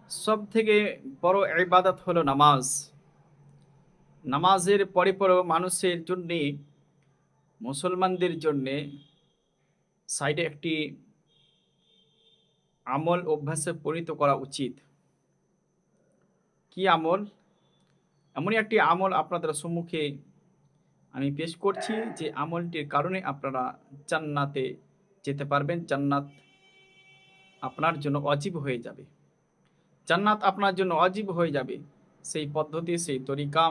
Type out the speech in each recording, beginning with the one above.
সব থেকে বড় ইবাদত হলো নামাজ। নামাজের পরে পরেও মানুষের জন্যে, মুসলমানদের জন্যে সাইডে একটি আমল অভ্যাসে পরিণত করা উচিত। কি আমল? এমনই একটি আমল আপনাদের সম্মুখে আমি পেশ করছি, যে আমলটির কারণে আপনারা জান্নাতে যেতে পারবেন। জান্নাত আপনার জন্য ওয়াজিব হয়ে যাবে। জান্নাত আপনার জন্য ওয়াজিব হয়ে যাবে। সেই পদ্ধতি, সেই তরিকা,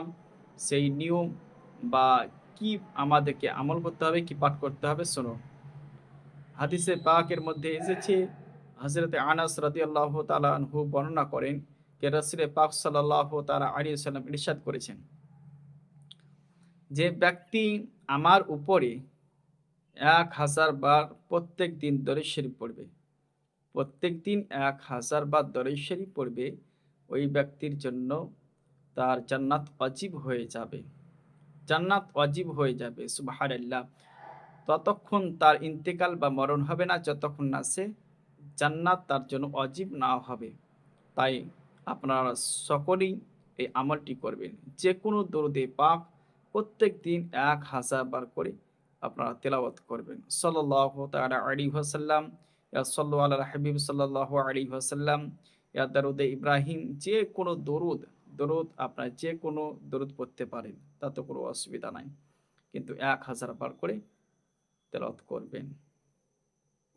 সেই নিয়ম বা কি আমাদেরকে আমল করতে হবে, কি পাঠ করতে হবে শুনুন। হাদিসে পাকের মধ্যে এসেছে, হযরতে আনাস রাদিয়াল্লাহু তাআলা আনহু বর্ণনা করেন যে রাসূল পাক সাল্লাল্লাহু তাআলা আলাইহি ওয়াসাল্লাম ইরশাদ করেছেন, যে ব্যক্তি আমার উপরে 1000 বার প্রত্যেক দিন দরুদ শরীফ পড়বে, প্রত্যেকদিন 1000 বার দরুদ শরীফ পড়বে, ওই ব্যক্তির জন্য তার জান্নাত ওয়াজিব হয়ে যাবে। জান্নাত ওয়াজিব হয়ে যাবে। সুবহানাল্লাহ। ততক্ষণ তার ইন্তেকাল বা মরণ হবে না, যতক্ষণ না সে জান্নাত তার জন্য ওয়াজিব না হবে। তাই আপনারা সকলেই এই আমলটি করবেন। যেকোনো দরুদে পাক প্রত্যেকদিন 1000 বার করে আপনারা তেলাওয়াত করবেন। সাল্লাল্লাহু তাআলা আলাইহি ওয়াসাল্লাম, ইয়া সাল্লু আলাল হাবিব সাল্লাল্লাহু আলাইহি ওয়াসাল্লাম, ইয়া দারুদে ইব্রাহিম, যে কোনো দরুদ আপনারা যে কোনো দরুদ পড়তে পারেন, তাতে কোনো অসুবিধা নাই। কিন্তু 1000 বার করে তেলাওয়াত করবেন।